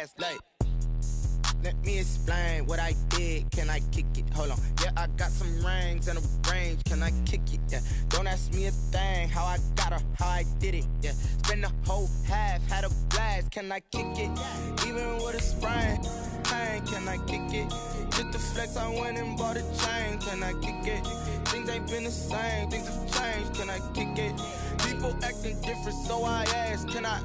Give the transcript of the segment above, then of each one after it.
ass like. Let me explain what I did. Can I kick it? Hold on. Yeah, I got some rings and a range. Can I kick it? Yeah. Don't ask me a thing. How I got her, how I did it. Yeah. Spend the whole half, had a blast. Can I kick it? Even with a sprain. Pain, can I kick it? Just the flex, I went and bought a chain. Can I kick it? Things ain't been the same. Things have changed. Can I kick it? People acting different, so I ask. Can I?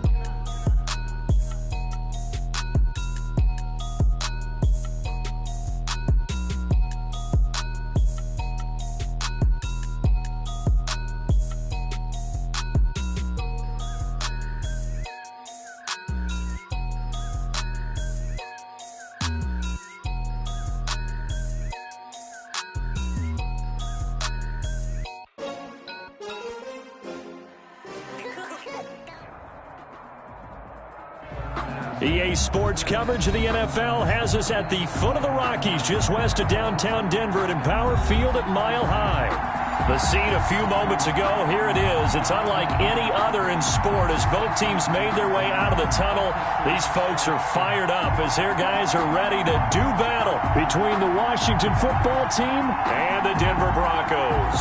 EA Sports coverage of the NFL has us at the foot of the Rockies, just west of downtown Denver at Empower Field at Mile High. The scene a few moments ago, here it is. It's unlike any other in sport as both teams made their way out of the tunnel. These folks are fired up as their guys are ready to do battle between the Washington football team and the Denver Broncos.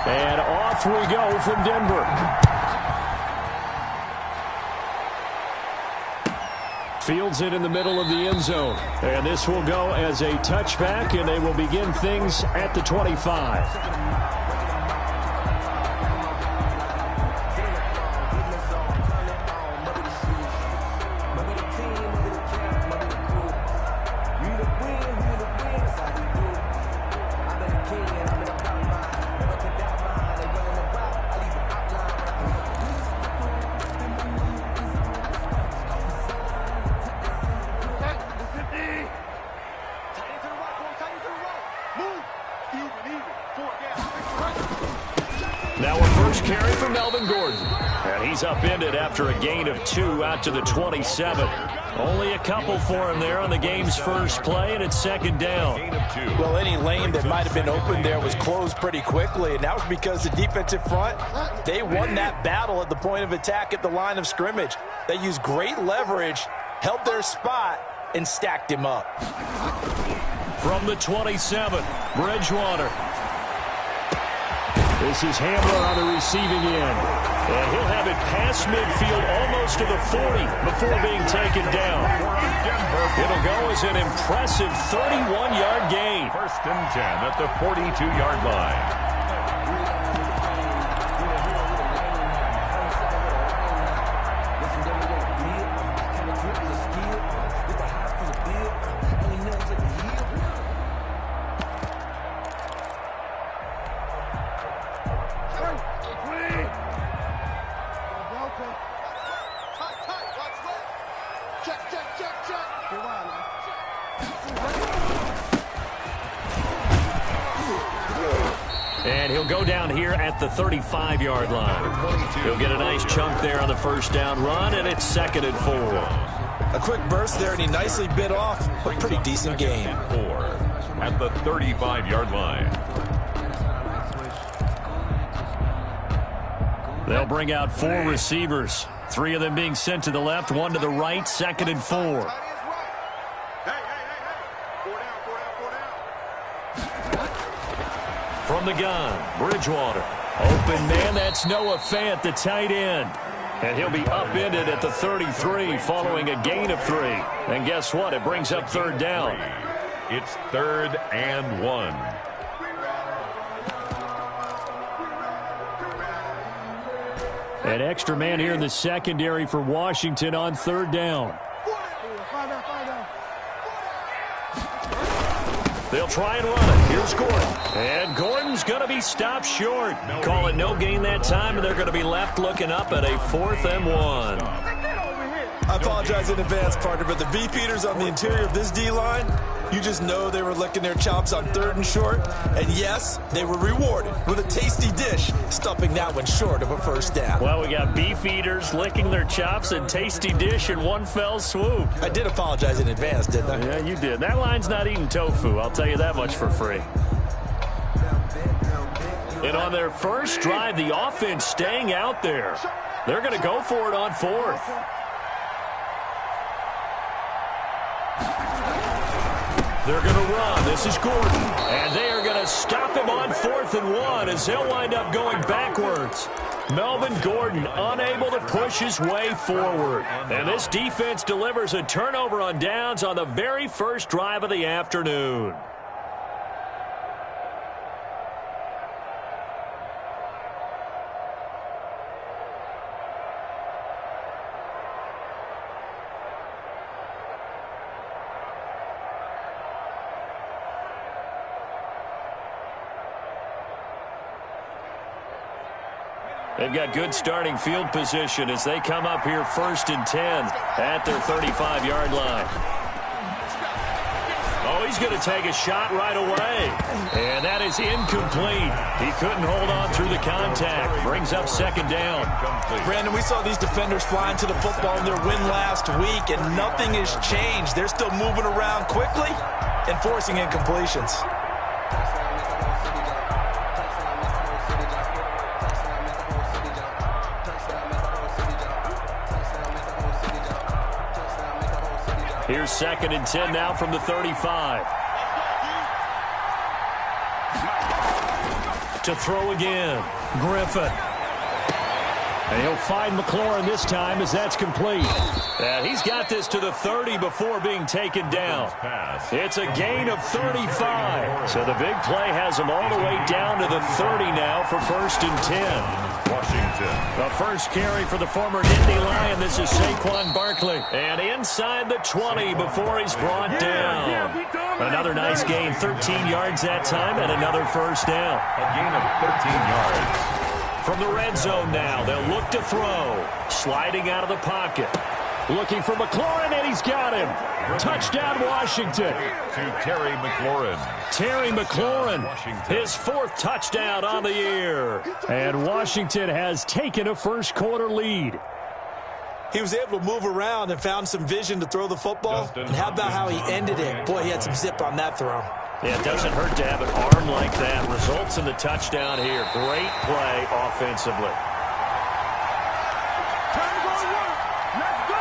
And off we go from Denver. Fields it in the middle of the end zone. And this will go as a touchback, and they will begin things at the 25. Upended after a gain of 2 out to the 27. Only a couple for him there on the game's first play, and it's second down. Well, any lane that might have been open there was closed pretty quickly, and that was because the defensive front, they won that battle at the point of attack at the line of scrimmage. They used great leverage, held their spot, and stacked him up. From the 27, Bridgewater. This is Hamler on the receiving end. And he'll have it past midfield almost to the 40 before being taken down. It'll go as an impressive 31-yard gain. First and 10 at the 42-yard line. And he'll go down here at the 35-yard line. He'll get a nice chunk there on the first down run, and it's second and 4. A quick burst there, and he nicely bit off a pretty decent gain. 4 at the 35-yard line. They'll bring out 4 receivers, 3 of them being sent to the left, 1 to the right, second and 4. From the gun, Bridgewater. Open man, that's Noah Fant, the tight end. And he'll be upended at the 33 following a gain of 3. And guess what? It brings up third down. It's 3rd and 1. An extra man here in the secondary for Washington on third down. They'll try and run it. Here's Gordon. And Gordon's going to be stopped short. Call it no gain that time, and they're going to be left looking up at a 4th and 1. I apologize in advance, partner, but the beefeaters on the interior of this D-line, you just know they were licking their chops on 3rd and short. And yes, they were rewarded with a tasty dish, stuffing that one short of a first down. Well, we got beefeaters licking their chops and tasty dish in one fell swoop. I did apologize in advance, didn't I? Yeah, you did. That line's not eating tofu, I'll tell you that much for free. And on their first drive, the offense staying out there. They're going to go for it on fourth. They're going to run. This is Gordon. And they are going to stop him on 4th and 1 as he'll wind up going backwards. Melvin Gordon unable to push his way forward. And this defense delivers a turnover on downs on the very first drive of the afternoon. They've got good starting field position as they come up here 1st and 10 at their 35-yard line. Oh, he's going to take a shot right away. And that is incomplete. He couldn't hold on through the contact. Brings up 2nd down. Brandon, we saw these defenders flying to the football in their win last week, and nothing has changed. They're still moving around quickly and forcing incompletions. Here's 2nd and 10 now from the 35. To throw again. Griffin. And he'll find McLaurin this time as that's complete. And he's got this to the 30 before being taken down. It's a gain of 35. So the big play has him all the way down to the 30 now for 1st and 10. Washington. The first carry for the former Nittany Lion. This is Saquon Barkley. And inside the 20 before he's brought down. Another nice gain, 13 yards that time, and another 1st down. A gain of 13 yards. From the red zone now, they'll look to throw. Sliding out of the pocket. Looking for McLaurin, and he's got him. Touchdown, Washington. To Terry McLaurin. Terry McLaurin, his 4th touchdown on the year. And Washington has taken a first-quarter lead. He was able to move around and found some vision to throw the football. And how about how he ended it? Boy, he had some zip on that throw. Yeah, it doesn't hurt to have an arm like that. Results in the touchdown here. Great play offensively. Let's go!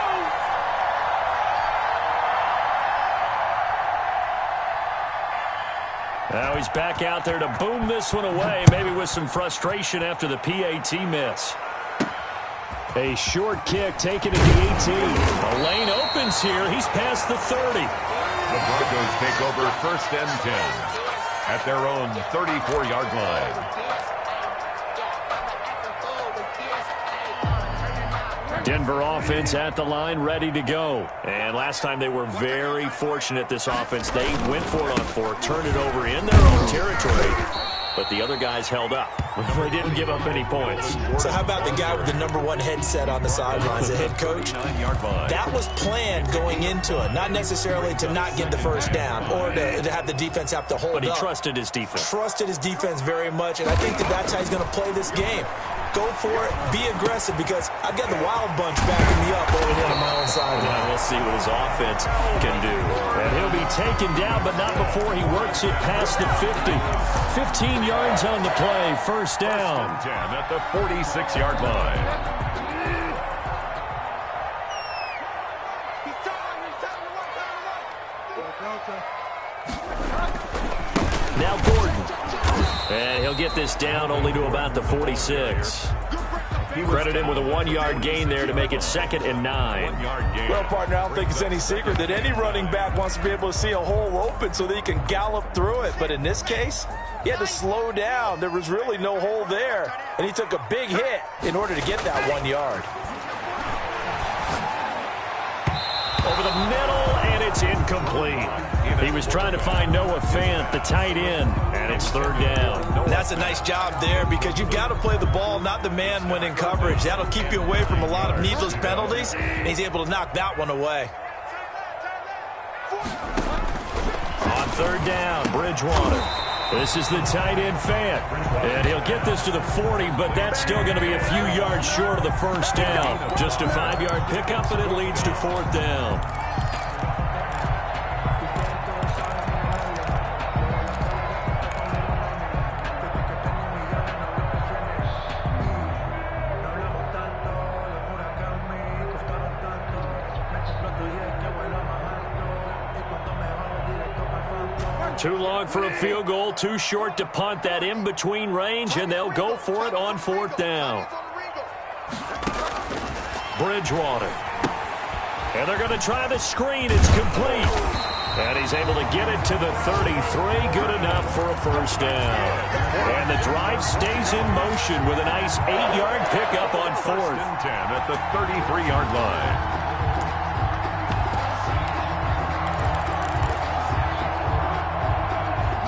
Now he's back out there to boom this one away, maybe with some frustration after the PAT miss. A short kick taken at the 18. A lane opens here. He's past the 30. The Broncos take over 1st and 10 at their own 34-yard line. Denver offense at the line, ready to go. And last time they were very fortunate, this offense. They went for it on 4, turned it over in their own territory, but the other guys held up. They didn't give up any points. So how about the guy with the #1 headset on the sidelines, the head coach? That was planned going into it, not necessarily to not get the 1st down or to have the defense have to hold up. But he trusted his defense. Trusted his defense very much, and I think that's how he's going to play this game. Go for it, be aggressive, because I've got the Wild Bunch backing me up over here on my own side. Yeah, we'll see what his offense can do. And he'll be taken down, but not before he works it past the 50. 15 yards on the play, 1st down. 10 at the 46-yard line. Now Gordon. And he'll get this down only to about the 46. Credit him with a 1-yard gain there to make it 2nd and 9. Well, partner, I don't think it's any secret that any running back wants to be able to see a hole open so that he can gallop through it. But in this case, he had to slow down. There was really no hole there, and he took a big hit in order to get that 1 yard. Over the middle, and it's incomplete. He was trying to find Noah Fant, the tight end, and it's 3rd down. And that's a nice job there, because you've got to play the ball, not the man when in coverage. That'll keep you away from a lot of needless penalties, and he's able to knock that one away. On 3rd down, Bridgewater. This is the tight end Fant. And he'll get this to the 40, but that's still going to be a few yards short of the 1st down. Just a 5-yard pickup, and it leads to 4th down. Too long for a field goal, too short to punt. That in-between range, and they'll go for it on 4th down. Bridgewater. And they're going to try the screen. It's complete. And he's able to get it to the 33. Good enough for a first down. And the drive stays in motion with a nice 8-yard pickup on 4th and 10 at the 33-yard line.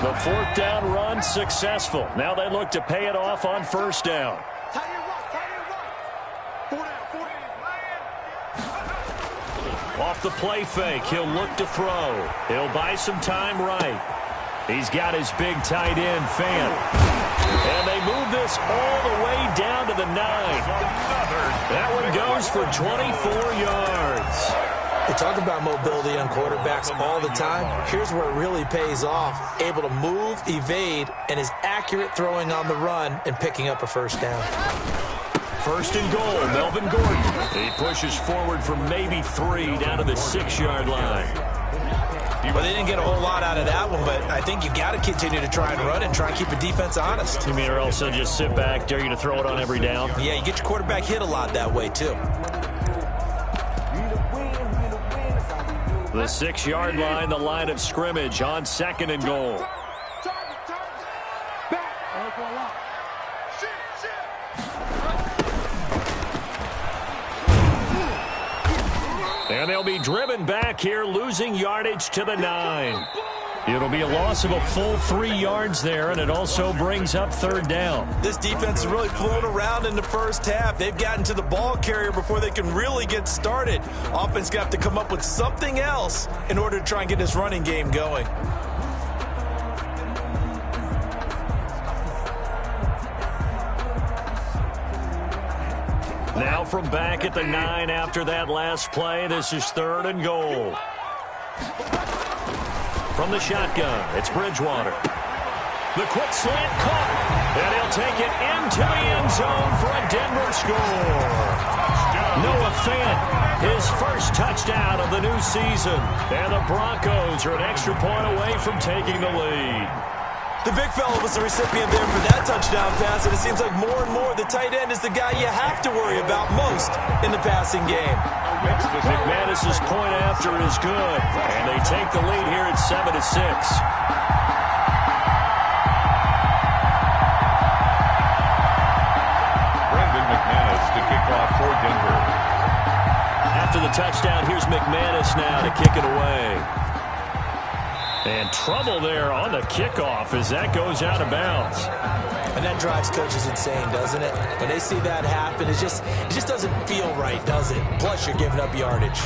The 4th down run successful. Now they look to pay it off on 1st down. Off the play fake, he'll look to throw. He'll buy some time right. He's got his big tight end, Fant. And they move this all the way down to the 9. That one goes for 24 yards. We talk about mobility on quarterbacks all the time. Here's where it really pays off. Able to move, evade, and is accurate throwing on the run and picking up a first down. 1st and goal, Melvin Gordon. He pushes forward from maybe 3 down to the 6-yard line. Well, they didn't get a whole lot out of that one, but I think you got to continue to try and run and try and keep the defense honest. You mean or else they'll just sit back, dare you to throw it on every down? Yeah, you get your quarterback hit a lot that way, too. The 6-yard line, the line of scrimmage on 2nd and goal. And they'll be driven back here, losing yardage to the 9. It'll be a loss of a full 3 yards there, and it also brings up 3rd down. This defense has really flown around in the first half. They've gotten to the ball carrier before they can really get started. Offense got to come up with something else in order to try and get this running game going. Now from back at the 9 after that last play, this is 3rd and goal. From the shotgun, it's Bridgewater. The quick slant caught, and he'll take it into the end zone for a Denver score. Noah Fant, his first touchdown of the new season, and the Broncos are an extra point away from taking the lead. The big fella was the recipient there for that touchdown pass, and it seems like more and more the tight end is the guy you have to worry about most in the passing game. McManus's point after is good, and they take the lead here at 7-6. Brandon McManus to kick off for Denver. After the touchdown, here's McManus now to kick it away. And trouble there on the kickoff as that goes out of bounds. And that drives coaches insane, doesn't it? When they see that happen, it just doesn't feel right, does it? Plus, you're giving up yardage.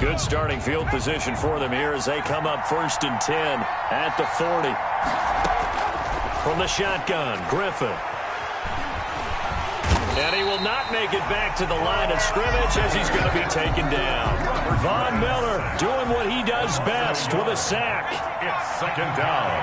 Good starting field position for them here as they come up 1st and 10 at the 40. From the shotgun, Griffin. And he will not make it back to the line of scrimmage as he's going to be taken down. Von Miller doing what he does best with a sack. It's 2nd down.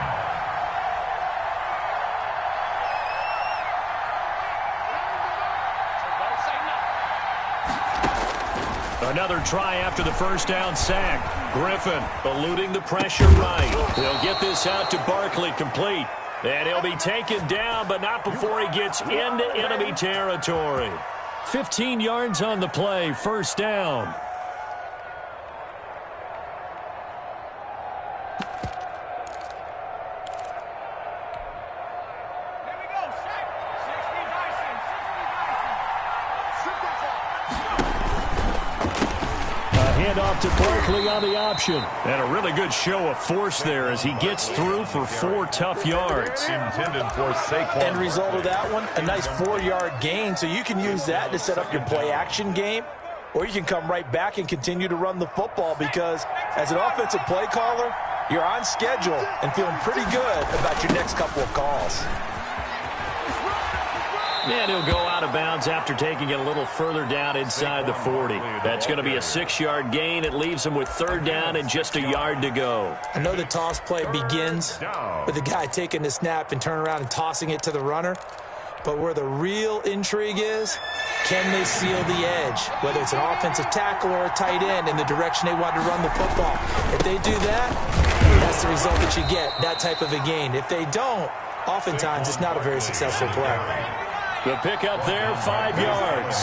Another try after the first down sack. Griffin eluding the pressure right. They'll get this out to Barkley complete. And he'll be taken down, but not before he gets into enemy territory. 15 yards on the play, 1st down. Off to Barkley on the option. And a really good show of force there as he gets through for 4 tough yards. Intended for Saquon. End result of that one, a nice 4-yard gain. So you can use that to set up your play-action game, or you can come right back and continue to run the football because as an offensive play caller, you're on schedule and feeling pretty good about your next couple of calls. And he'll go out of bounds after taking it a little further down inside the 40. That's going to be a 6-yard gain. It leaves him with 3rd down and just a yard to go. I know the toss play begins with the guy taking the snap and turning around and tossing it to the runner. But where the real intrigue is Can they seal the edge, whether it's an offensive tackle or a tight end in the direction they want to run the football? If they do that, that's the result that you get, that type of a gain. If they don't, oftentimes it's not a very successful play. The pickup there, 5 yards.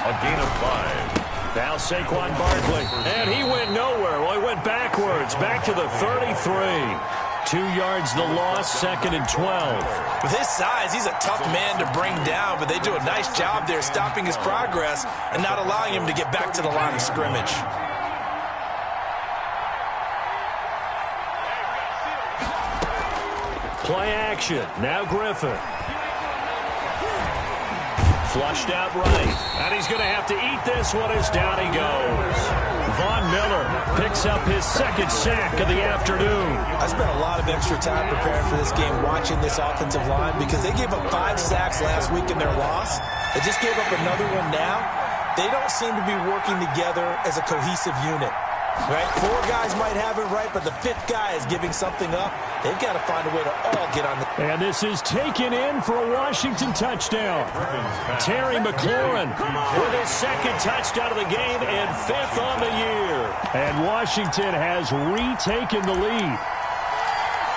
A gain of 5. Now Saquon Barkley, and he went nowhere. Well, he went backwards, back to the 33. 2 yards the loss, 2nd and 12. With his size, he's a tough man to bring down, but they do a nice job there stopping his progress and not allowing him to get back to the line of scrimmage. Play action, now Griffin. Flushed out right, and he's going to have to eat this one as down he goes. Von Miller picks up his 2nd sack of the afternoon. I spent a lot of extra time preparing for this game watching this offensive line because they gave up 5 sacks last week in their loss. They just gave up another one now. They don't seem to be working together as a cohesive unit. Right? 4 guys might have it right, but the 5th guy is giving something up. They've got to find a way to all get on the... And this is taken in for a Washington touchdown. Terry McLaurin with his 2nd touchdown of the game and 5th on the year. And Washington has retaken the lead.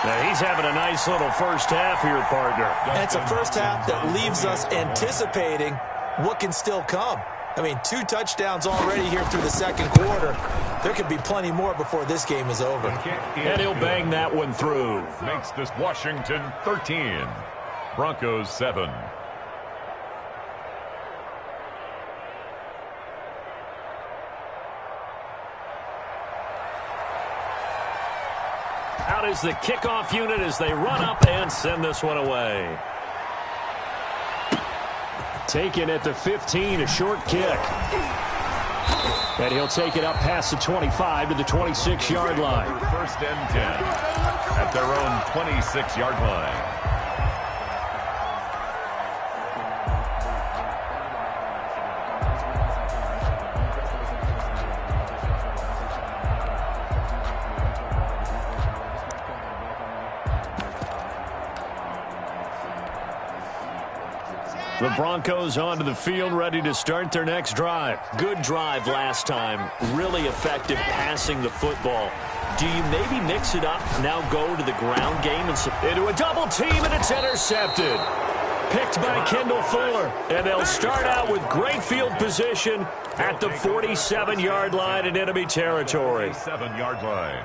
Now he's having a nice little first half here, partner. And it's a first half that leaves us anticipating what can still come. I mean, 2 touchdowns already here through the 2nd quarter. There could be plenty more before this game is over. And he'll bang that one through. Makes this Washington 13. Broncos 7. Out is the kickoff unit as they run up and send this one away. Taken at the 15, a short kick. And he'll take it up past the 25 to the 26-yard line. 1st and 10 at their own 26-yard line. The Broncos onto the field, ready to start their next drive. Good drive last time. Really effective passing the football. Do you maybe mix it up, now go to the ground game and into a double team, and it's intercepted. Picked by Kendall Fuller. And they'll start out with great field position at the 47-yard line in enemy territory. 47-yard line.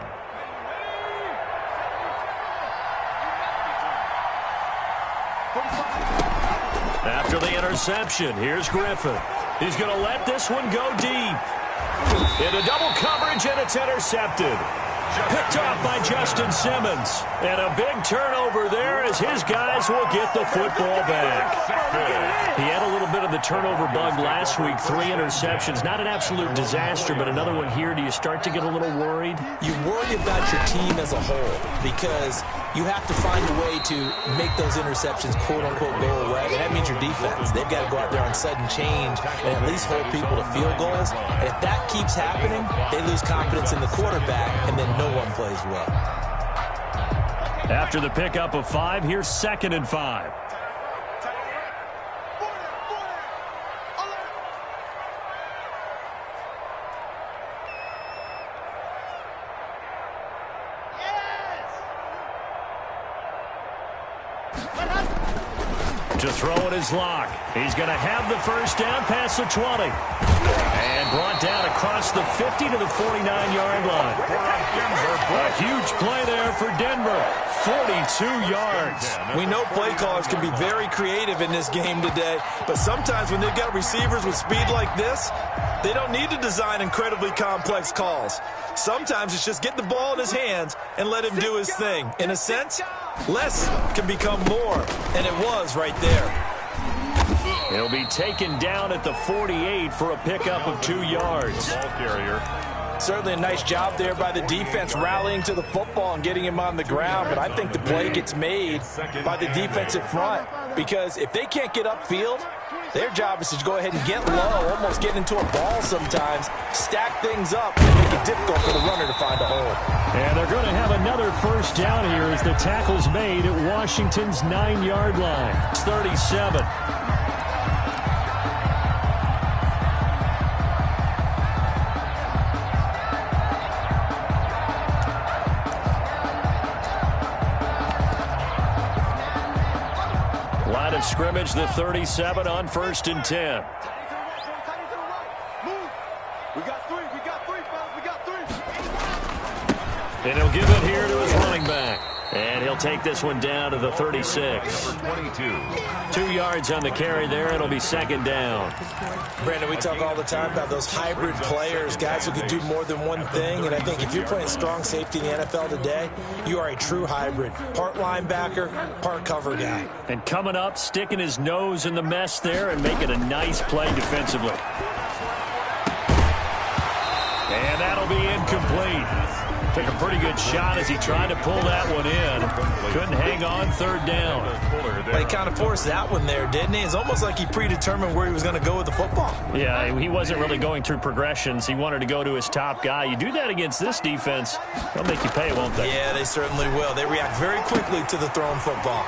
After the interception, here's Griffin. He's going to let this one go deep. Into double coverage, and it's intercepted. Picked off by Justin Simmons. And a big turnover there as his guys will get the football back. He had a little bit of the turnover bug last week. 3 interceptions. Not an absolute disaster, but another one here. Do you start to get a little worried? You worry about your team as a whole because you have to find a way to make those interceptions, quote-unquote, go away. And that means your defense. They've got to go out there on sudden change and at least hold people to field goals. And if that keeps happening, they lose confidence in the quarterback, and then no one plays well. After the pickup of 5, here's 2nd and 5. To throw in his lock. He's going to have the first down past the 20. And brought down across the 50 to the 49-yard line. A huge play there for Denver. 42 yards. We know play callers can be very creative in this game today, but sometimes when they've got receivers with speed like this, they don't need to design incredibly complex calls. Sometimes it's just get the ball in his hands and let him do his thing. In a sense, less can become more, and it was right there. He'll be taken down at the 48 for a pickup of 2 yards. Ball carrier. Certainly a nice job there by the defense rallying to the football and getting him on the ground, but I think the play gets made by the defensive front because if they can't get upfield, their job is to go ahead and get low, almost get into a ball sometimes, stack things up, and make it difficult for the runner to find a hole. And they're going to have another first down here as the tackle's made at Washington's 9-yard line. It's 37. scrimmage, the 37 on 1st and 10. We got three, fellas. We got three. And he'll give it here to his running back. And he'll take this one down to the 36. 2 yards on the carry there. It'll be 2nd down. Brandon, we talk all the time about those hybrid players, guys who can do more than one thing. And I think if you're playing strong safety in the NFL today, you are a true hybrid. Part linebacker, part cover guy. And coming up, sticking his nose in the mess there and making a nice play defensively. And that'll be incomplete. Took a pretty good shot as he tried to pull that one in. Couldn't hang on, 3rd down. But he kind of forced that one there, didn't he? It's almost like he predetermined where he was going to go with the football. Yeah, he wasn't really going through progressions. He wanted to go to his top guy. You do that against this defense, they'll make you pay, won't they? Yeah, they certainly will. They react very quickly to the thrown football.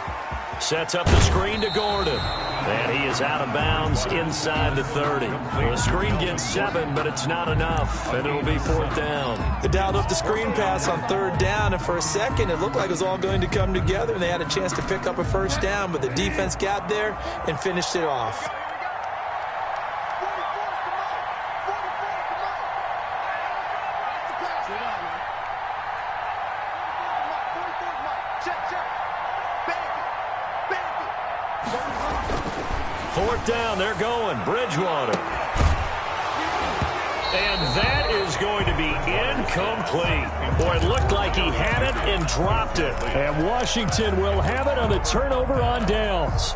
Sets up the screen to Gordon. And he is out of bounds inside the 30. The screen gets 7, but it's not enough, and it'll be 4th down. They dialed up the screen pass on 3rd down, and for a second it looked like it was all going to come together, and they had a chance to pick up a 1st down, but the defense got there and finished it off. Fourth down, they're going. Bridgewater. And that is going to be incomplete. Boy, it looked like he had it and dropped it. And Washington will have it on the turnover on downs.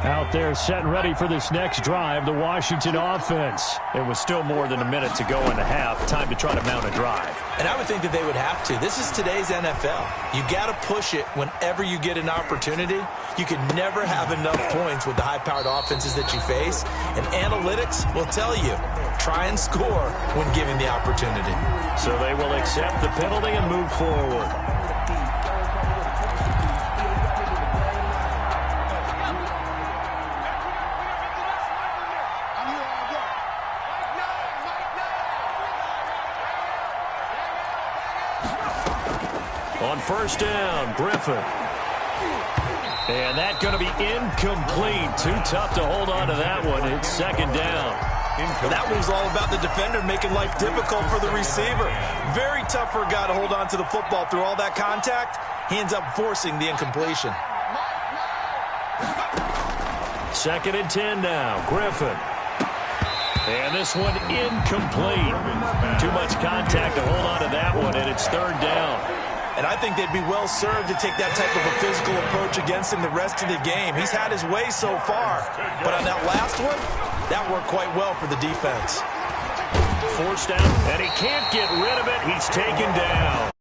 Out there set and ready for this next drive, the Washington offense. It was still more than a minute to go in the half. Time to try to mount a drive. And I would think that they would have to. This is today's NFL. You got to push it whenever you get an opportunity. You can never have enough points with the high-powered offenses that you face. And analytics will tell you, try and score when given the opportunity. So they will accept the penalty and move forward. On 1st down, Griffin. And that's going to be incomplete. Too tough to hold on to that one. It's 2nd down. Well, that was all about the defender making life difficult for the receiver. Very tough for a guy to hold on to the football through all that contact. He ends up forcing the incompletion. 2nd and 10 now, Griffin. And this one incomplete. Too much contact to hold on to that one, and it's 3rd down. And I think they'd be well served to take that type of a physical approach against him the rest of the game. He's had his way so far. But on that last one, that worked quite well for the defense. Forced down, and he can't get rid of it. He's taken down.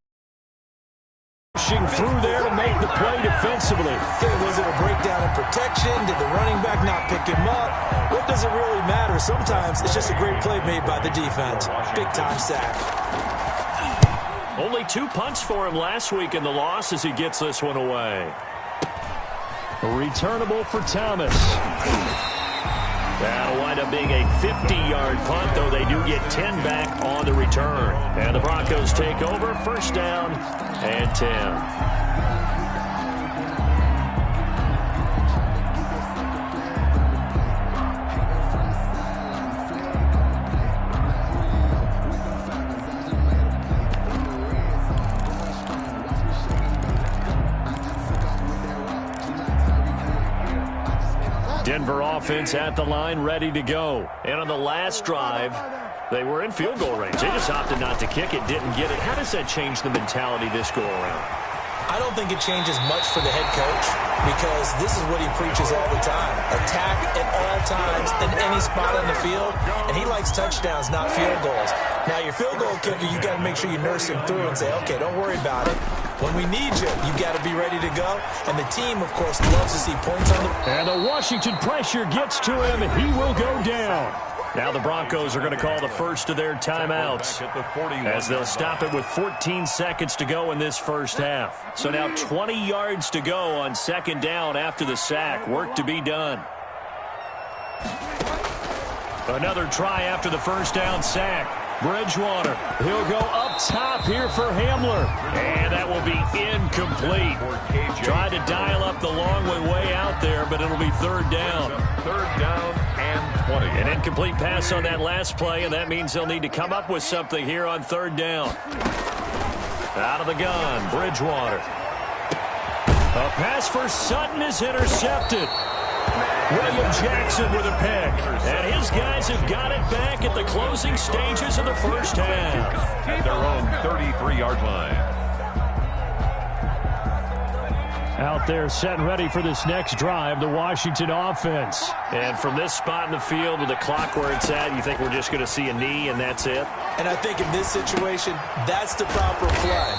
Pushing through there to make the play defensively. Okay, was it a breakdown in protection? Did the running back not pick him up? What does it really matter? Sometimes it's just a great play made by the defense. Big-time sack. Only 2 punts for him last week in the loss as he gets this one away. Returnable for Thomas. That'll wind up being a 50-yard punt, though they do get 10 back on the return. And the Broncos take over, 1st down and 10. Denver offense at the line, ready to go. And on the last drive, they were in field goal range. They just opted not to kick it, didn't get it. How does that change the mentality this go around? I don't think it changes much for the head coach because this is what he preaches all the time. Attack at all times in any spot on the field, and he likes touchdowns, not field goals. Now, your field goal kicker, you got to make sure you nurse him through and say, okay, don't worry about it. When we need you, you got to be ready to go. And the team, of course, loves to see points on the... And the Washington pressure gets to him, and he will go down. Now the Broncos are going to call the first of their timeouts as they'll stop it with 14 seconds to go in this first half. So now 20 yards to go on 2nd down after the sack. Work to be done. Another try after the first down sack. Bridgewater, he'll go up top here for Hamler. And that will be incomplete. Tried to dial up the long way out there, but it'll be third down. Third down and 20. An incomplete pass on that last play, and that means they'll need to come up with something here on third down. Out of the gun, Bridgewater. A pass for Sutton is intercepted. William Jackson with a pick. And his guys have got it back at the closing stages of the first half. At their own 33-yard line. Out there set and ready for this next drive, the Washington offense. And from this spot in the field with the clock where it's at, you think we're just going to see a knee and that's it? And I think in this situation, that's the proper play.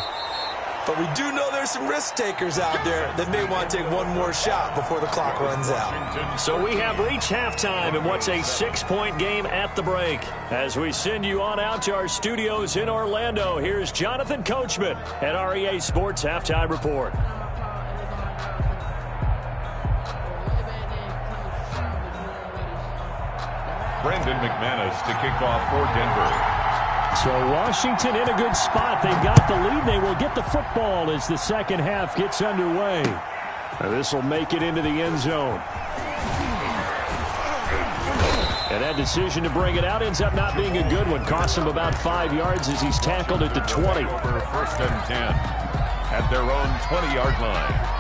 But we do know there's some risk takers out there that may want to take one more shot before the clock runs out. So we have reached halftime in what's a 6-point game at the break. As we send you on out to our studios in Orlando, here's Jonathan Coachman at REA Sports Halftime Report. Brendan McManus to kick off for Denver. So Washington in a good spot. They've got the lead. They will get the football as the second half gets underway. This will make it into the end zone. And that decision to bring it out ends up not being a good one. Costs him about 5 yards as he's tackled at the 20. For first and 10 at their own 20-yard line.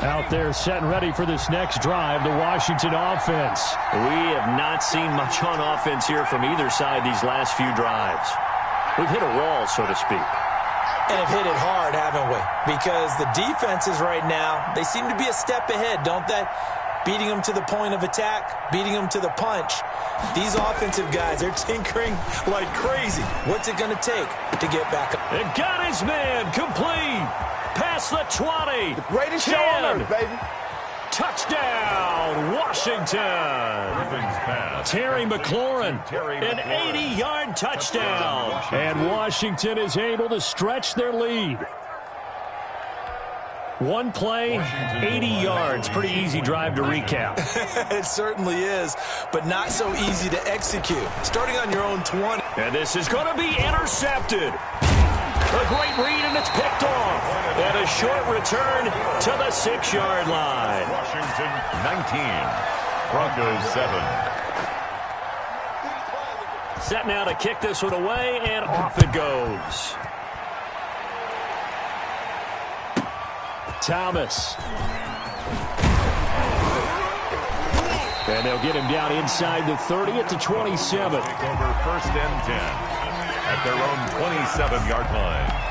Out there set and ready for this next drive, the Washington offense. We have not seen much on offense here from either side these last few drives. We've hit a wall, so to speak. And have hit it hard, haven't we? Because the defenses right now, they seem to be a step ahead, don't they? Beating them to the point of attack, beating them to the punch. These offensive guys, they're tinkering like crazy. What's it going to take to get back up? And got his man complete. Past the 20. The greatest show on earth, baby. Touchdown, Washington. Terry McLaurin, an 80-yard touchdown. And Washington is able to stretch their lead. One play, 80 yards. Pretty easy drive to recap. It certainly is, but not so easy to execute. Starting on your own 20. And this is going to be intercepted. A great read, and it's picked off. And a short return to the 6-yard line. Washington 19, Broncos 7. Set now to kick this one away, and off it goes. Thomas. And they'll get him down inside the 30 at the 27. Take over first and 10 at their own 27-yard line.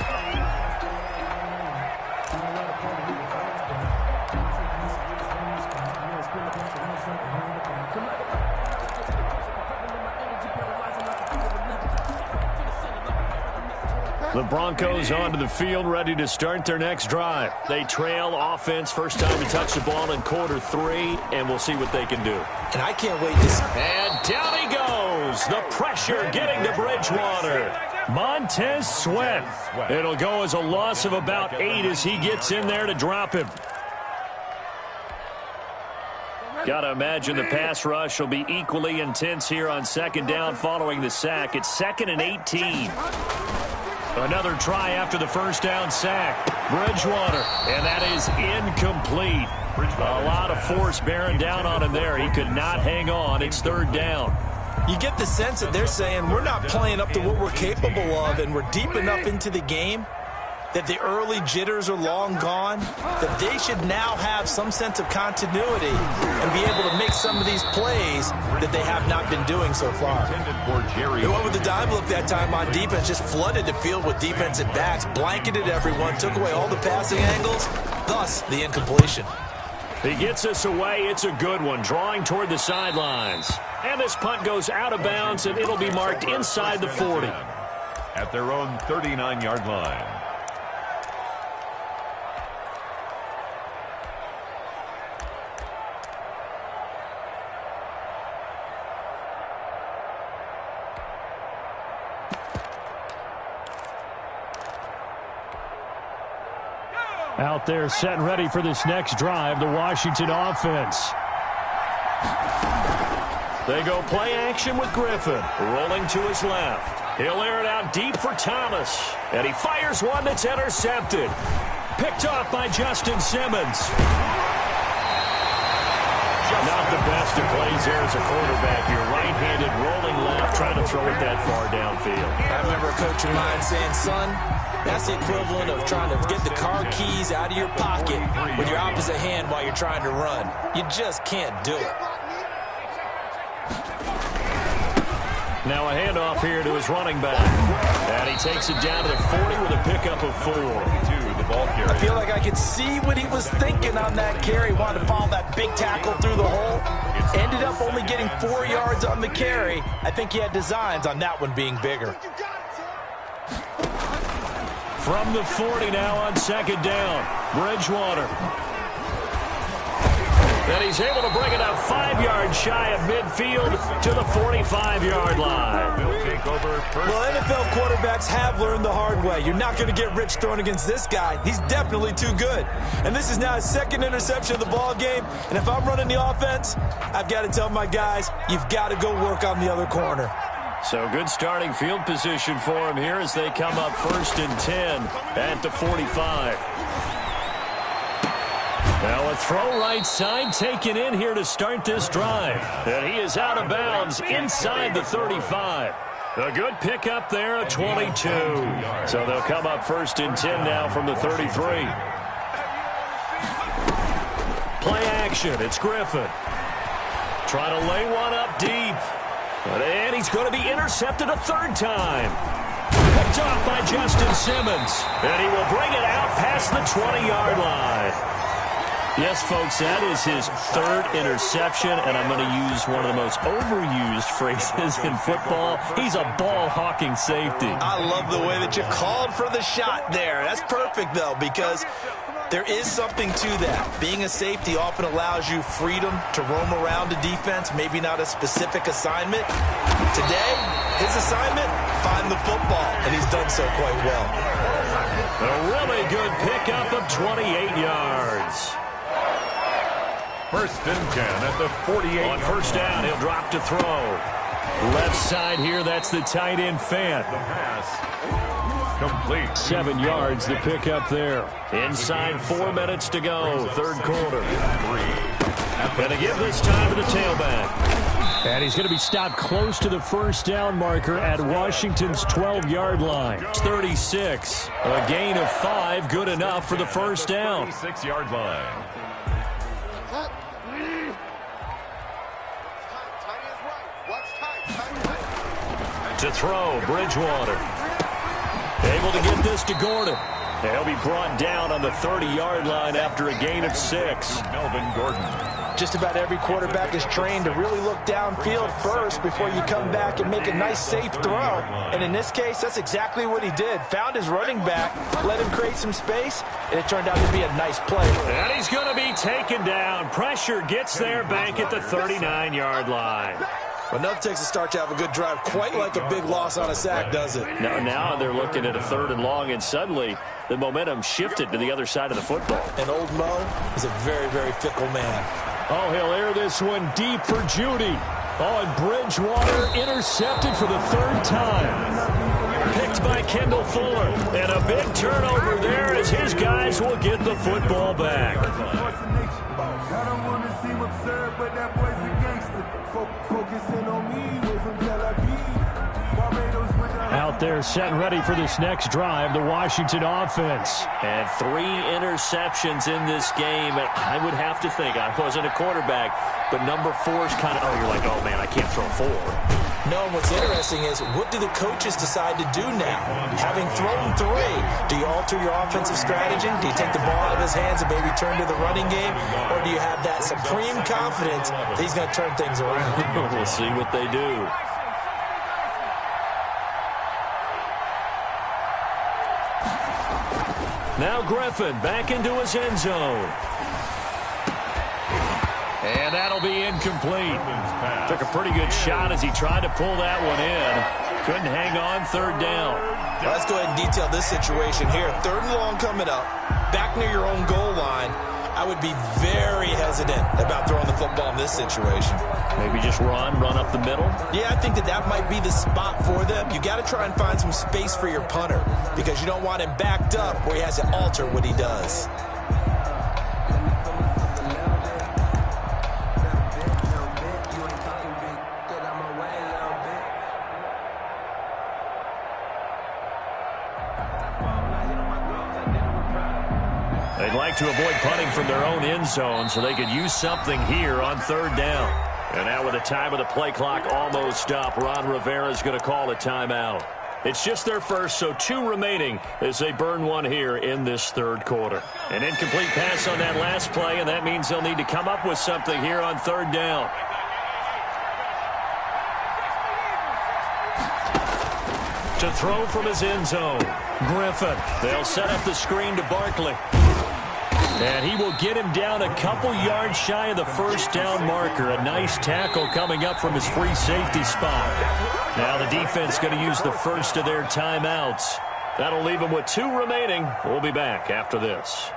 The Broncos onto the field, ready to start their next drive. They trail offense, first time to touch the ball in quarter 3, and we'll see what they can do. And I can't wait to see. And down he goes. The pressure getting to Bridgewater. Montez Sweat. It'll go as a loss of about 8 as he gets in there to drop him. Got to imagine the pass rush will be equally intense here on second down following the sack. It's 2nd and 18. Another try after the first down sack. Bridgewater, and that is incomplete. A lot of force bearing down on him there. He could not hang on. It's 3rd down. You get the sense that they're saying we're not playing up to what we're capable of, and we're deep enough into the game that the early jitters are long gone, that they should now have some sense of continuity and be able to make some of these plays that they have not been doing so far. They went with the dime look that time on defense, just flooded the field with defensive backs, blanketed everyone, took away all the passing angles, thus the incompletion. He gets us away. It's a good one, drawing toward the sidelines. And this punt goes out of bounds, and it'll be marked inside the 40. At their own 39-yard line. Out there set and ready for this next drive, the Washington offense. They go play action with Griffin, rolling to his left. He'll air it out deep for Thomas, and he fires one that's intercepted. Picked off by Justin Simmons. Not the best of plays there as a quarterback. You're right-handed, rolling left, trying to throw it that far downfield. I remember a coach of mine saying, son, that's the equivalent of trying to get the car keys out of your pocket with your opposite hand while you're trying to run. You just can't do it. Now a handoff here to his running back. And he takes it down to the 40 with a pickup of 4. I feel like I could see what he was thinking on that carry. Wanted to follow that big tackle through the hole. Ended up only getting 4 yards on the carry. I think he had designs on that one being bigger. From the 40 now on second down, Bridgewater. And he's able to bring it up 5 yards shy of midfield to the 45-yard line. Well, NFL quarterbacks have learned the hard way. You're not going to get rich throwing against this guy. He's definitely too good. And this is now his second interception of the ball game. And if I'm running the offense, I've got to tell my guys, you've got to go work on the other corner. So good starting field position for him here as they come up 1st and 10 at the 45. Now a throw right side taken in here to start this drive. And he is out of bounds inside the 35. A good pickup there at 22. So they'll come up 1st and 10 now from the 33. Play action. It's Griffin. Trying to lay one up deep. And he's going to be intercepted a 3rd time. Picked off by Justin Simmons. And he will bring it out past the 20-yard line. Yes, folks, that is his 3rd interception, and I'm going to use one of the most overused phrases in football. He's a ball-hawking safety. I love the way that you called for the shot there. That's perfect, though, because there is something to that. Being a safety often allows you freedom to roam around a defense, maybe not a specific assignment. Today, his assignment, find the football, and he's done so quite well. A really good pickup of 28 yards. 1st and 10 at the 48. On 1st down, he'll drop to throw. Left side here, that's the tight end Fant. The pass complete. 7 yards, the pickup there. Inside 4 minutes to go, 3rd quarter. Going to give this time to the tailback. And he's going to be stopped close to the 1st down marker at Washington's 12-yard line. 36. A gain of 5, good enough for the 1st down. 6-yard line. To throw, Bridgewater. Able to get this to Gordon. He'll be brought down on the 30-yard line after a gain of 6. Melvin Gordon. Just about every quarterback is trained to really look downfield first before you come back and make a nice, safe throw. And in this case, that's exactly what he did. Found his running back, let him create some space, and it turned out to be a nice play. And he's going to be taken down. Pressure gets there back at the 39-yard line. But nothing takes a start to have a good drive, quite like a big loss on a sack, does it? Now they're looking at a 3rd and long, and suddenly the momentum shifted to the other side of the football. And old Mo is a very, very fickle man. Oh, he'll air this one deep for Judy. Oh, and Bridgewater intercepted for the 3rd time. Picked by Kendall Fuller. And a big turnover there as his guys will get the football back. Out there set and ready for this next drive, the Washington offense. And 3 interceptions in this game. And I would have to think, I wasn't a quarterback, but number 4 is kind of, you're like, oh, man, I can't throw 4. No, and what's interesting is, what do the coaches decide to do now? Having thrown 3, do you alter your offensive strategy? Do you take the ball out of his hands and maybe turn to the running game? Or do you have that supreme confidence that he's going to turn things around? We'll see what they do. Now Griffin back into his end zone. And that'll be incomplete. Took a pretty good shot as he tried to pull that one in. Couldn't hang on, third down. Well, let's go ahead and detail this situation here. Third and long coming up, back near your own goal line. I would be very hesitant about throwing the football in this situation. Maybe just run up the middle? Yeah, I think that might be the spot for them. You got to try and find some space for your punter because you don't want him backed up where he has to alter what he does. They'd like to avoid punting from their own end zone so they could use something here on third down. And now with the time of the play clock almost up, Ron Rivera's going to call a timeout. It's just their first, so 2 remaining as they burn one here in this third quarter. An incomplete pass on that last play, and that means they'll need to come up with something here on third down. To throw from his end zone, Griffin. They'll set up the screen to Barkley. And he will get him down a couple yards shy of the first down marker. A nice tackle coming up from his free safety spot. Now the defense going to use the first of their timeouts. That'll leave them with 2 remaining. We'll be back after this.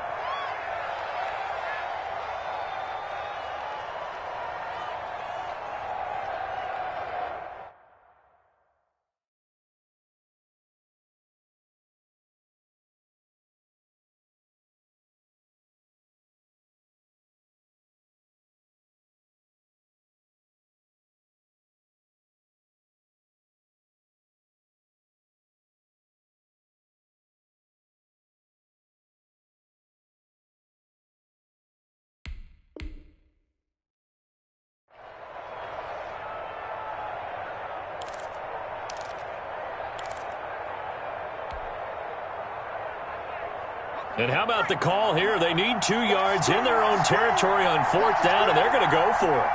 And how about the call here? They need 2 yards in their own territory on fourth down, and they're going to go for it.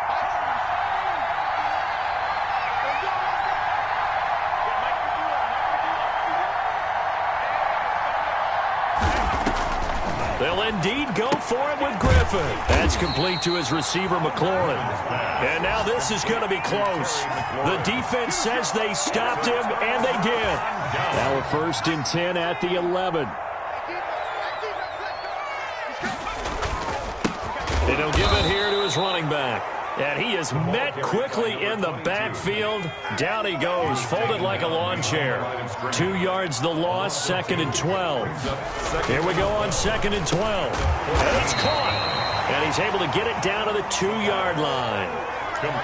They'll indeed go for it with Griffin. That's complete to his receiver, McLaurin. And now this is going to be close. The defense says they stopped him, and they did. Now a 1st and 10 at the 11. And he'll give it here to his running back. And he is met quickly in the backfield. Down he goes, folded like a lawn chair. 2 yards the loss, 2nd and 12. Here we go on 2nd and 12. And it's caught. And he's able to get it down to the 2-yard line.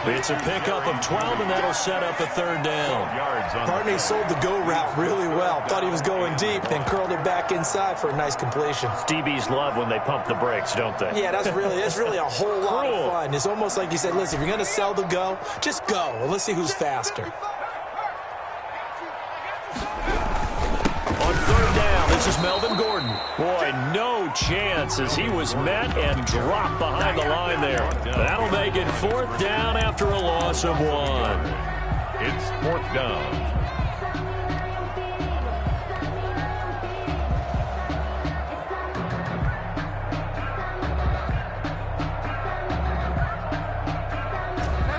It's a pickup of 12, and that'll set up a third down. Barney sold the go route really well. Thought he was going deep, then curled it back inside for a nice completion. DBs love when they pump the brakes, don't they? Yeah, that's really a whole lot of fun. It's almost like you said, listen, if you're going to sell the go, just go, and let's see who's faster. On third down, this is Melvin Gordon. Boy, no chance as he was met and dropped behind the line there. That'll make it 4th down after a loss of 1. It's 4th down.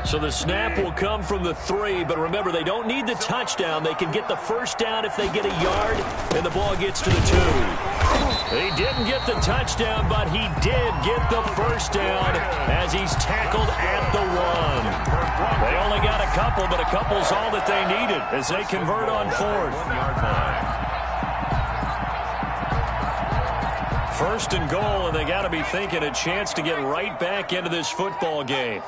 So the snap will come from the 3, but remember, they don't need the touchdown. They can get the first down if they get a yard, and the ball gets to the 2. He didn't get the touchdown, but he did get the first down as he's tackled at the 1. They only got a couple, but a couple's all that they needed as they convert on 4th. 1st and goal, and they got to be thinking a chance to get right back into this football game.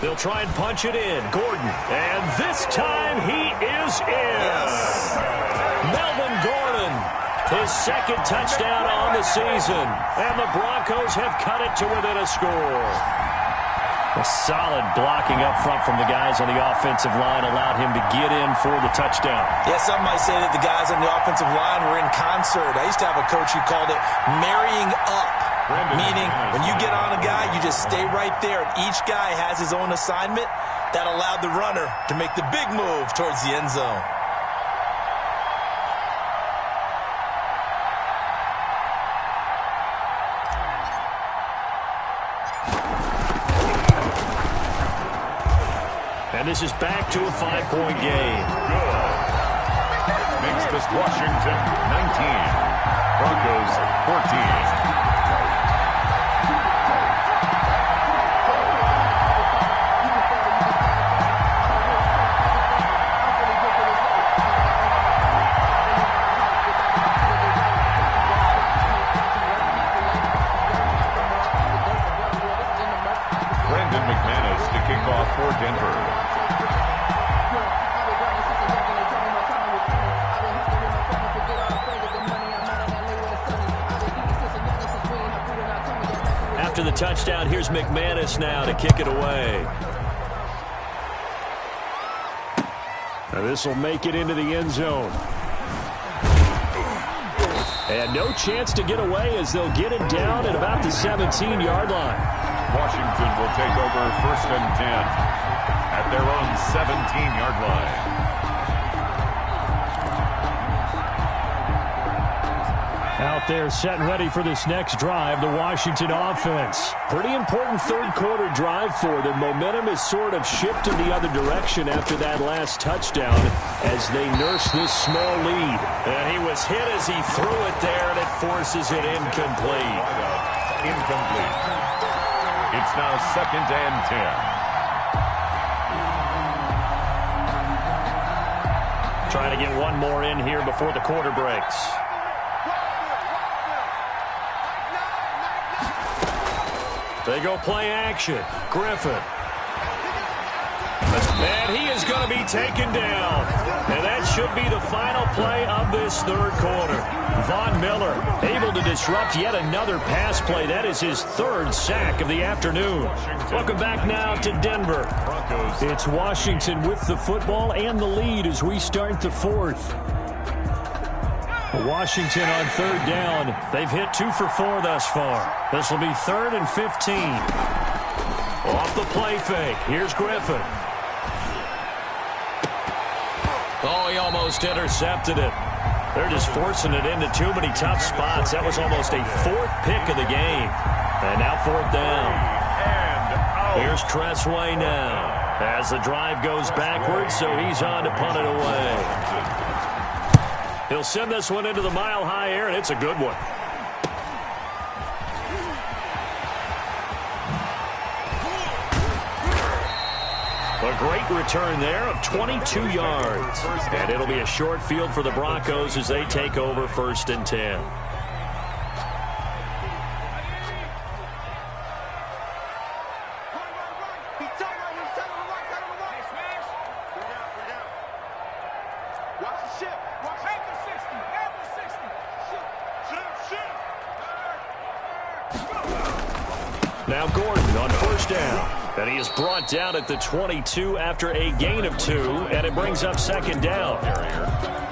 They'll try and punch it in. Gordon. And this time he is in. Melvin Gordon. His 2nd touchdown on the season. And the Broncos have cut it to within a score. A solid blocking up front from the guys on the offensive line allowed him to get in for the touchdown. Yeah, some might say that the guys on the offensive line were in concert. I used to have a coach who called it marrying up, meaning when you get on a guy, you just stay right there. And each guy has his own assignment. That allowed the runner to make the big move towards the end zone. And this is back to a 5-point game. Good. Makes this Washington 19. Broncos 14. For Denver. After the touchdown, here's McManus now to kick it away. Now this will make it into the end zone. And no chance to get away as they'll get it down at about the 17-yard line. Washington will take over 1st and 10 at their own 17-yard line. Out there set and ready for this next drive, the Washington offense. Pretty important third-quarter drive for them. Momentum has sort of shifted the other direction after that last touchdown as they nurse this small lead. And he was hit as he threw it there, and it forces it incomplete. Incomplete. It's now 2nd and 10. Trying to get one more in here before the quarter breaks. They go play action. Griffin. And he is going to be taken down. And that should be the final play of this third quarter. Von Miller able to disrupt yet another pass play. That is his 3rd sack of the afternoon. Welcome back now to Denver. It's Washington with the football and the lead as we start the 4th. Washington on 3rd down. They've hit 2 for 4 thus far. This will be 3rd and 15. Off the play fake. Here's Griffin. Oh, he almost intercepted it. They're just forcing it into too many tough spots. That was almost a 4th pick of the game. And now 4th down. Here's Tressway now. As the drive goes backwards, so he's on to punt it away. He'll send this one into the mile-high air, and it's a good one. A great return there of 22 yards. And it'll be a short field for the Broncos as they take over 1st and 10. Now Gordon on 1st down. And he is brought down at the 22 after a gain of 2, and it brings up 2nd down.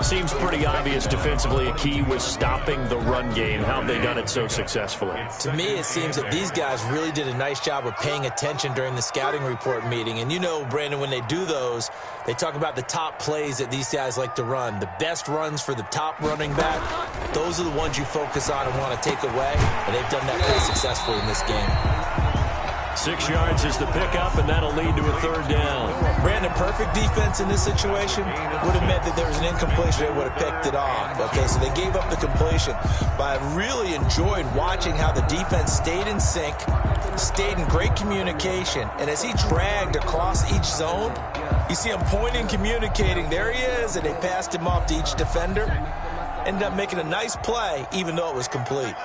Seems pretty obvious defensively a key was stopping the run game. How have they done it so successfully? To me, it seems that these guys really did a nice job of paying attention during the scouting report meeting. And you know, Brandon, when they do those, they talk about the top plays that these guys like to run. The best runs for the top running back, those are the ones you focus on and want to take away. And they've done that pretty successfully in this game. 6 yards is the pickup, and that'll lead to a 3rd down. Brandon, perfect defense in this situation would have meant that there was an incompletion. They would have picked it off. Okay, so they gave up the completion. But I really enjoyed watching how the defense stayed in sync, stayed in great communication, and as he dragged across each zone, you see him pointing, communicating. There he is, and they passed him off to each defender. Ended up making a nice play, even though it was complete.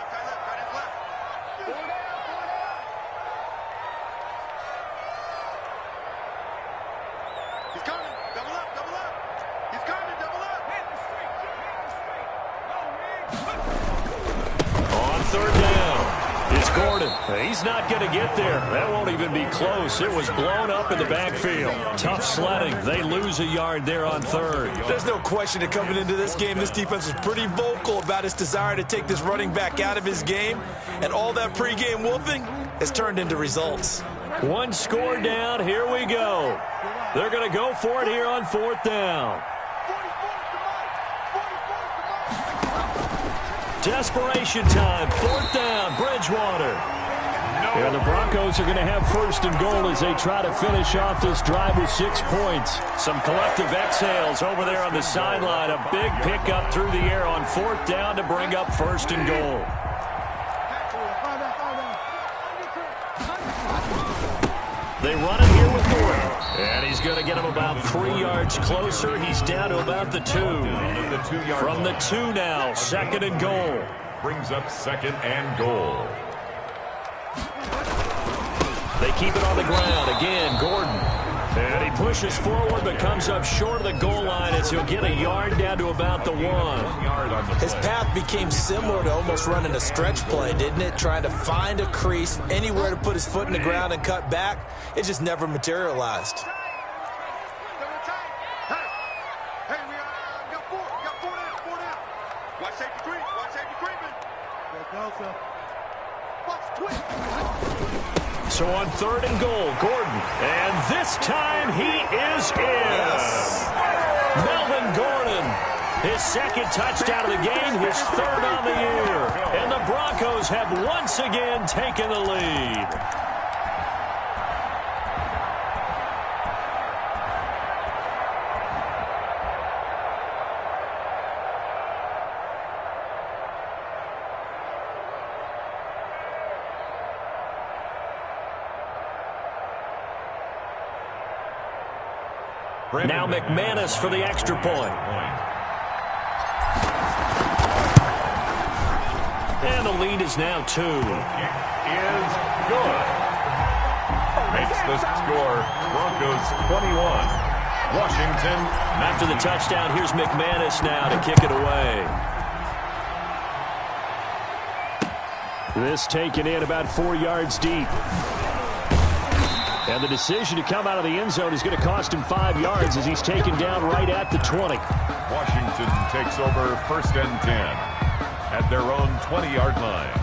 He's not going to get there. That won't even be close. It was blown up in the backfield. Tough sledding. They lose a yard there on 3rd. There's no question that coming into this game, this defense was pretty vocal about its desire to take this running back out of his game. And all that pregame wolfing has turned into results. 1 score down. Here we go. They're going to go for it here on 4th down. Desperation time. 4th down. Bridgewater. No And the Broncos are going to have first and goal as they try to finish off this drive with 6 points. Some collective exhales over there on the sideline. A big pickup through the air on 4th down to bring up first and goal. They run it here with Gordon. And he's going to get him about 3 yards closer. He's down to about the 2. From the 2 now, 2nd and goal. Brings up 2nd and goal. They keep it on the ground. Again, Gordon. And he pushes forward but comes up short of the goal line as he'll get a yard down to about the 1. His path became similar to almost running a stretch play, didn't it? Trying to find a crease, anywhere to put his foot in the ground and cut back. It just never materialized. So on 3rd and goal, Gordon. And this time he is in. Yes. Melvin Gordon. His 2nd touchdown of the game, his 3rd on the year. And the Broncos have once again taken the lead. Now McManus for the extra point. And the lead is now 2. Is good. Makes the score Broncos 21. Washington. After the touchdown, here's McManus now to kick it away. This taken in about 4 yards deep. And the decision to come out of the end zone is going to cost him 5 yards as he's taken down right at the 20. Washington takes over 1st and 10 at their own 20-yard line.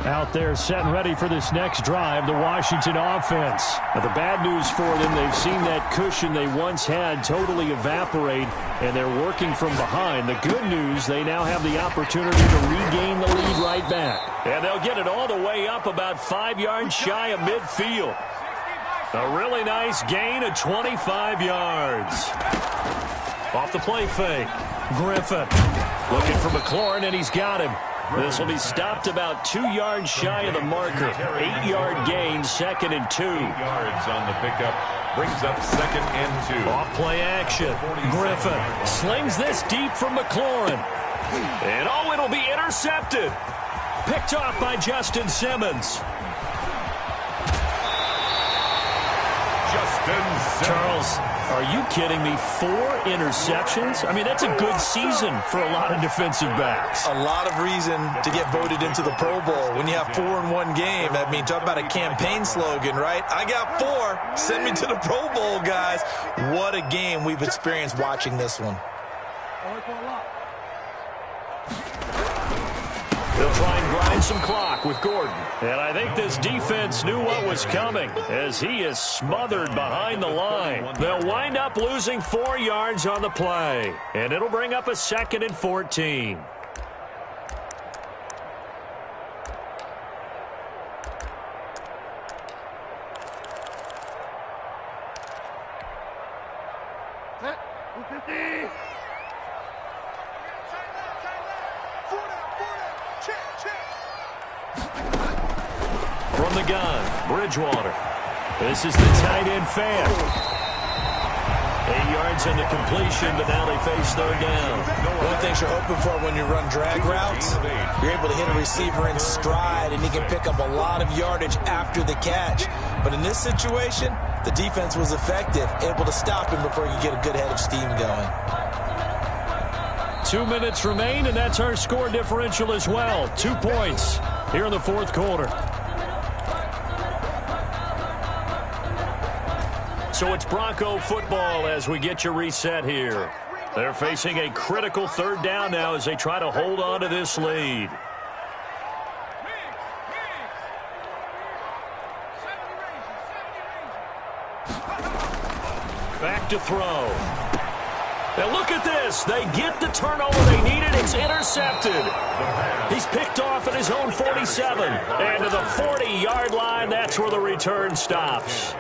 Out there set and ready for this next drive, the Washington offense. Now, the bad news for them, they've seen that cushion they once had totally evaporate, and they're working from behind. The good news, they now have the opportunity to regain the lead right back. And they'll get it all the way up about 5 yards shy of midfield. A really nice gain of 25 yards. Off the play fake. Griffin looking for McLaurin, and he's got him. This will be stopped about 2 yards shy of the marker. 8-yard gain, 2nd and 2. 8 yards on the pickup. Brings up 2nd and 2. Off play action. Griffin slings this deep from McLaurin. And oh, it'll be intercepted. Picked off by Justin Simmons. Charles, are you kidding me? 4 interceptions? I mean, that's a good season for a lot of defensive backs. A lot of reason to get voted into the Pro Bowl. When you have 4 in one game, I mean, talk about a campaign slogan, right? I got 4. Send me to the Pro Bowl, guys. What a game we've experienced watching this one. They'll try and grind some clock with Gordon. And I think this defense knew what was coming as he is smothered behind the line. They'll wind up losing 4 yards on the play. And it'll bring up a 2nd and 14. From the gun, Bridgewater. This is the tight end fan. 8 yards on the completion, but now they face 3rd down. One of the things you're hoping for when you run drag routes, you're able to hit a receiver in stride, and he can pick up a lot of yardage after the catch. But in this situation, the defense was effective, able to stop him before he could get a good head of steam going. 2 minutes remain, and that's our score differential as well. 2 points here in the 4th quarter. So it's Bronco football as we get you reset here. They're facing a critical 3rd down now as they try to hold on to this lead. Back to throw. And look at this. They get the turnover they needed. It's intercepted. He's picked off at his own 47. And to the 40-yard line, that's where the return stops.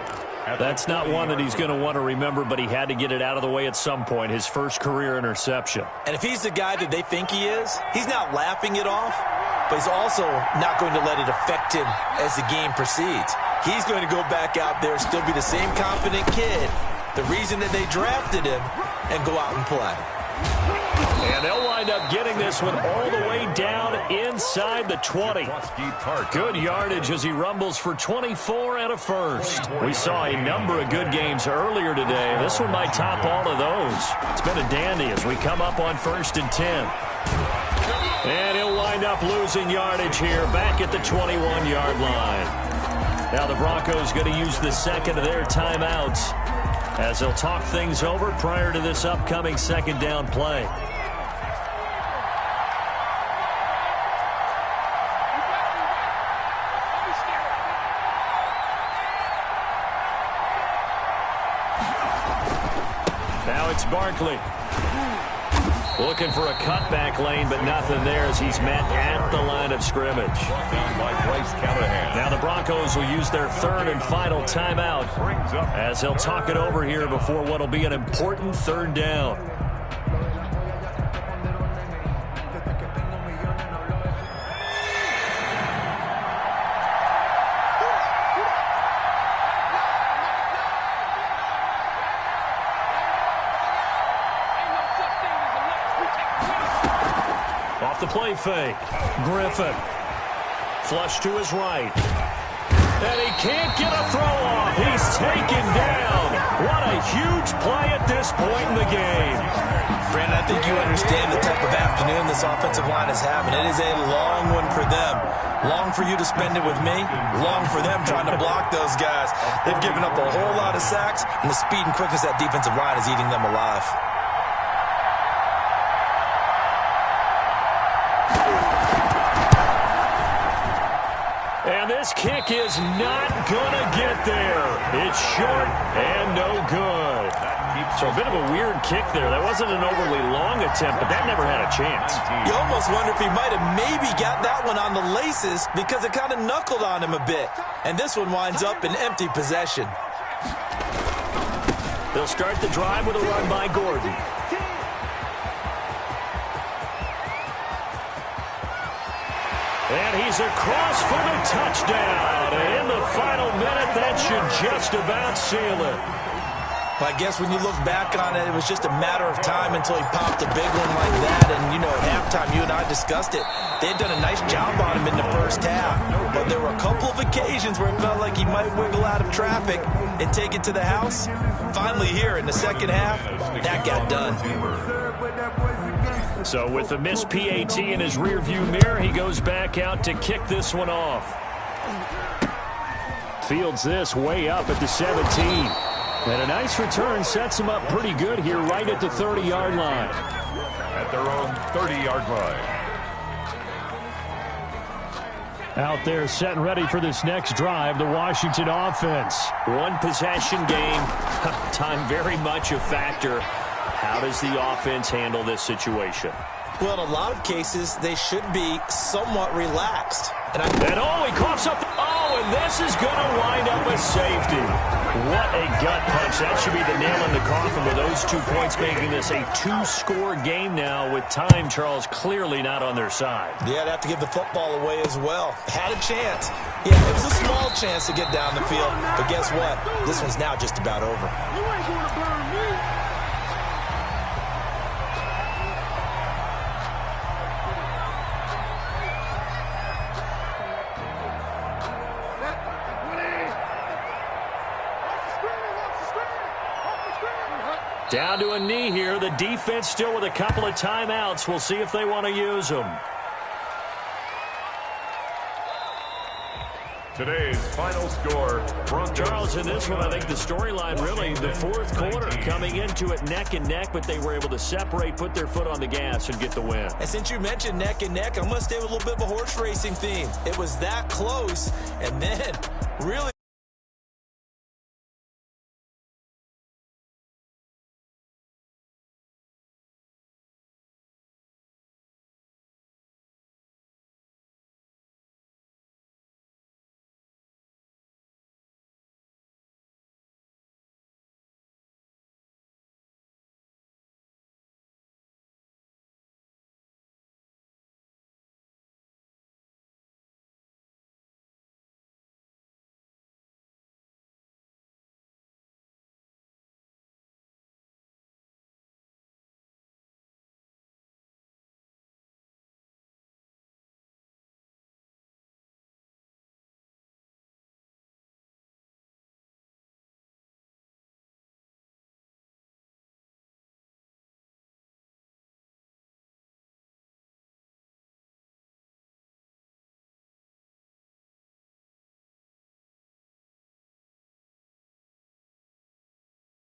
That's not one that he's going to want to remember, but he had to get it out of the way at some point, his first career interception. And if he's the guy that they think he is, he's not laughing it off, but he's also not going to let it affect him as the game proceeds. He's going to go back out there, still be the same confident kid, the reason that they drafted him, and go out and play. And they'll wind up getting this one all the way down inside the 20. Good yardage as he rumbles for 24 and a first. We saw a number of good games earlier today. This one might top all of those. It's been a dandy as we come up on 1st and 10. And he'll wind up losing yardage here back at the 21-yard line. Now the Broncos going to use the second of their timeouts as they'll talk things over prior to this upcoming second down play. Now it's Barkley. Looking for a cutback lane, but nothing there as he's met at the line of scrimmage. Now the Broncos will use their third and final timeout as they'll talk it over here before what will be an important third down. Off the play fake. Griffin. Flush to his right. And he can't get a throw off. He's taken down. What a huge play at this point in the game. Brandon, I think you understand the type of afternoon this offensive line is having. It is a long one for them. Long for you to spend it with me. Long for them trying to block those guys. They've given up a whole lot of sacks, and the speed and quickness of that defensive line is eating them alive. And this kick is not going to get there. It's short and no good. So a bit of a weird kick there. That wasn't an overly long attempt, but that never had a chance. You almost wonder if he might have maybe got that one on the laces because it kind of knuckled on him a bit. And this one winds up in empty possession. They'll start the drive with a run by Gordon. And he's across for the touchdown. And in the final minute, that should just about seal it. Well, I guess when you look back on it, it was just a matter of time until he popped a big one like that. And, you know, at halftime, you and I discussed it. They had done a nice job on him in the first half. But there were a couple of occasions where it felt like he might wiggle out of traffic and take it to the house. Finally here in the second half, that got done. So with the missed PAT in his rearview mirror, he goes back out to kick this one off. Fields this way up at the 17. And a nice return sets him up pretty good here right at the 30-yard line. At their own 30-yard line. Out there set and ready for this next drive, the Washington offense. One possession game. Time very much a factor. How does the offense handle this situation? Well, in a lot of cases, they should be somewhat relaxed. And he coughs up. And this is going to wind up a safety. What a gut punch. That should be the nail in the coffin with those 2 points, making this a 2-score game now with time, Charles, clearly not on their side. Yeah, they'd have to give the football away as well. Had a chance. Yeah, it was a small chance to get down the field. But guess what? This one's now just about over. You ain't going to burn me. Down to a knee here. The defense still with a couple of timeouts. We'll see if they want to use them. Today's final score, Broncos. Charles, in this one, I think the storyline really, the fourth quarter, coming into it neck and neck, but they were able to separate, put their foot on the gas, and get the win. And since you mentioned neck and neck, I'm going to stay with a little bit of a horse racing theme. It was that close, and then really